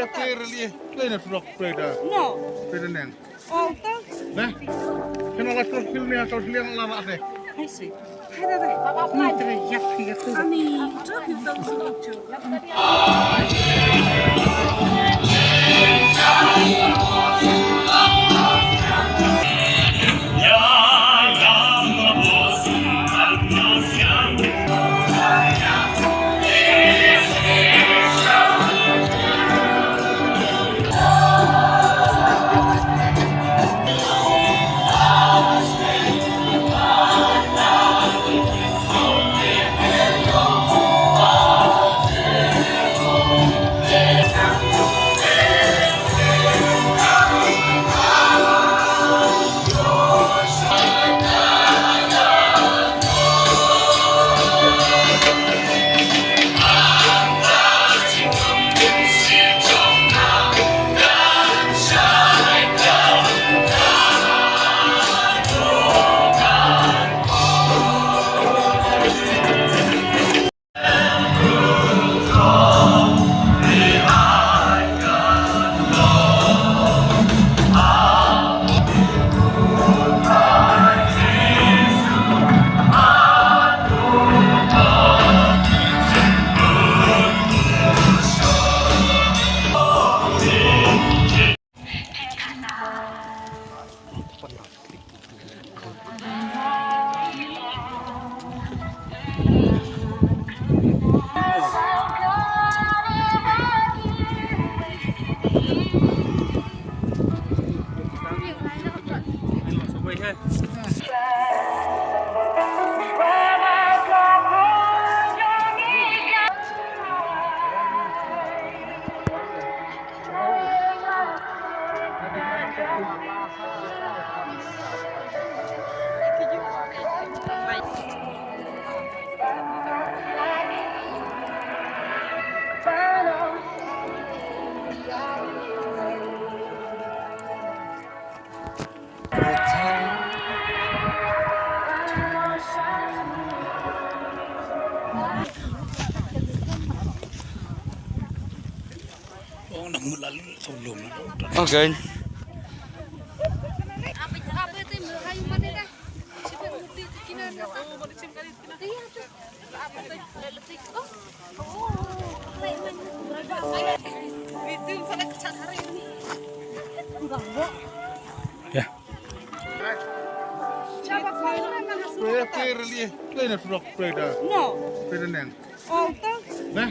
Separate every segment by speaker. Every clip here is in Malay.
Speaker 1: Perli, lain sudah peda.
Speaker 2: No.
Speaker 1: Peda neng.
Speaker 2: Oh, tak.
Speaker 1: Nah, kenapa terus filmnya atau liang lama deh?
Speaker 2: I see. Hada dah. Ni terus yak yak tu. Ani, tu kita sudah cuci.
Speaker 3: Okay. Ya.
Speaker 1: Perli, lain sudah peda.
Speaker 2: No.
Speaker 1: Peda neng.
Speaker 2: Oh, tak.
Speaker 1: Nah,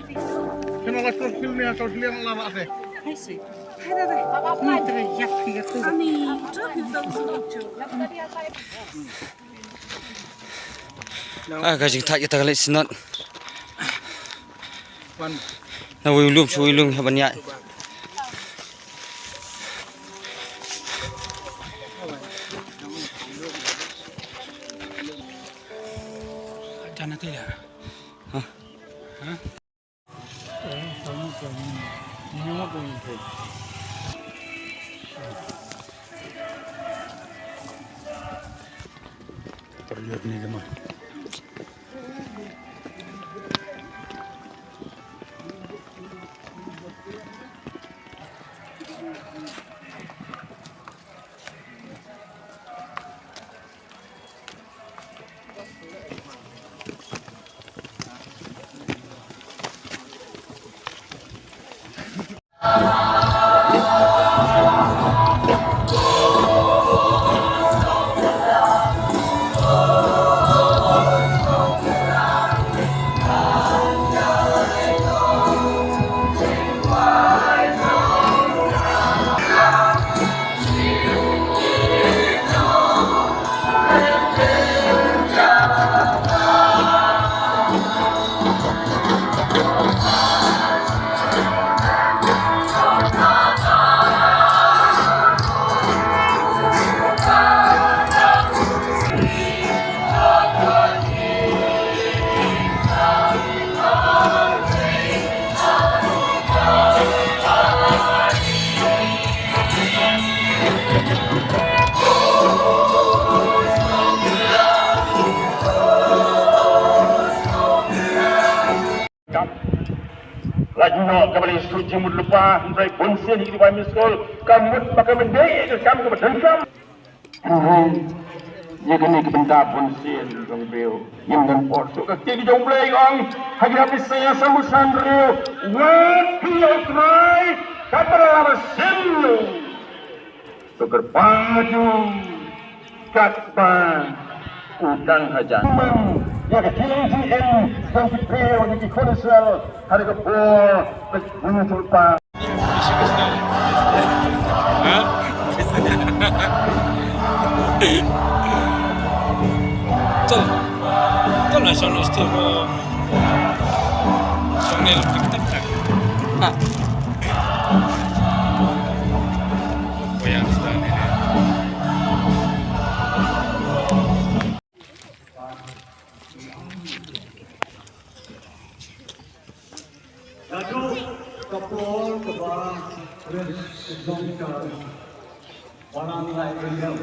Speaker 1: kenapa terus filmnya atau liang lama deh?
Speaker 2: I see. Hada dah. Ni terus yak yak tu. Ani, tu kita sudah cuci.
Speaker 3: Kasi tak kita kali SYNOD. Na wilum habannya.
Speaker 4: Jangan tidak.
Speaker 3: Hah?
Speaker 4: Hah? Kamu ini mau pergi?
Speaker 1: Terlihat nih teman.
Speaker 5: jumud lupa hindai bonsen hidup kami sekolah kamu pakai mendai ke kamu ke berdenkam ya kena kebenda bonsen dong beliau yang dan port so kaki jom play orang hagi habis saya samusan beliau what you try kata lawan selu so kerpaju kata udang hajan ya kecil GM dan kipel di kolesterol hari kepul muncul pak
Speaker 4: Betul lah sono itu soalnya kita tak apa yang sudah ini
Speaker 6: Lalu kapol kebal sedangkan orang lain beliau.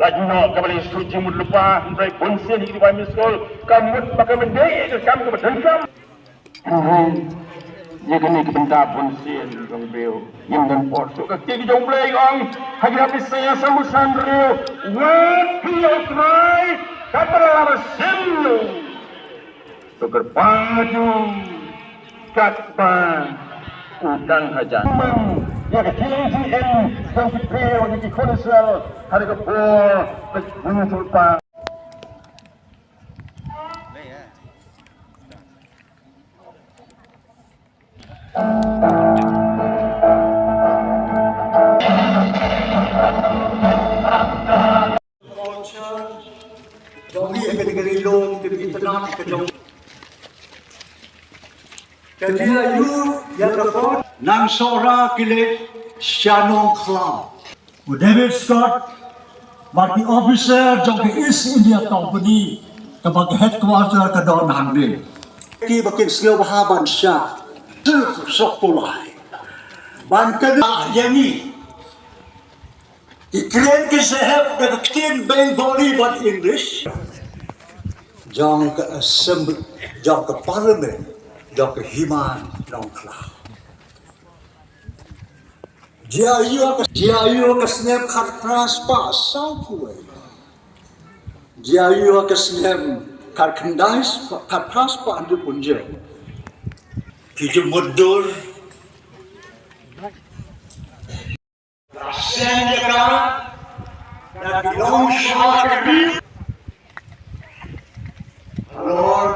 Speaker 5: lagi nak kembali suci mud lupa hindai bonsen hidup kami sekolah kamu pakai mendai ke kamu ke berdenkam ya kena kebenda bonsen dong beliau yang dan port so kaki jom play orang hagi habis saya samusan beliau what you try kata lawan selu so kerpaju kata udang hajan ya kecil GM dan kipel di kolesterol hari kepul muncul pak
Speaker 6: Doni negeri long di internat kedong. Jadi ayu yang dapat nang sora kilit Shannon Cloud. David Scott, bagi officer jong East India Company, sebagai headquarter ke Don Hangdin. Ki bakin selaw haban siya, sok pulai. Bankan yang ni, ikren ke sahab deketin Bengali but English. Jong ke assembly, jong ke parliament, jong ke himan, jong Cloud. Jiayu ke snap kartras pa saukuai. Jiayu ke snap karkendais kartras pa andu punjau. Kita mundur. Sen sekarang dan long shot ini. Lord,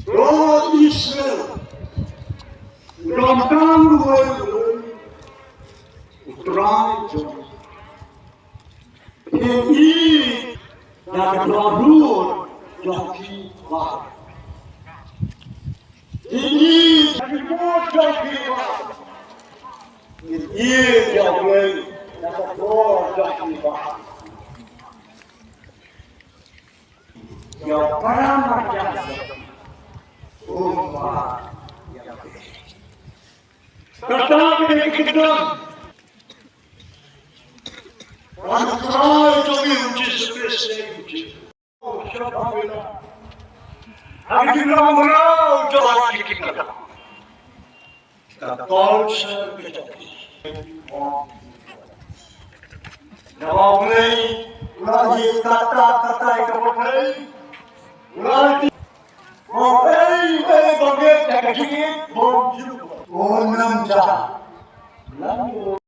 Speaker 6: Lord Israel. Lontang world, utrai jom. Ini yang berlalu joki war. Ini yang berlalu joki war. Ini yang berlalu joki war. Yang pertama umat yang Katakan kita, orang kaya kami uji seperti uji. Oh, siapa bila? Hari kita merau jalan kita. Kita tahu kita. Jawab ni, lagi kata-kata yang berkali, lagi. Oh, bagai jaga sikit, bonjour. Oh, namja. Lalu.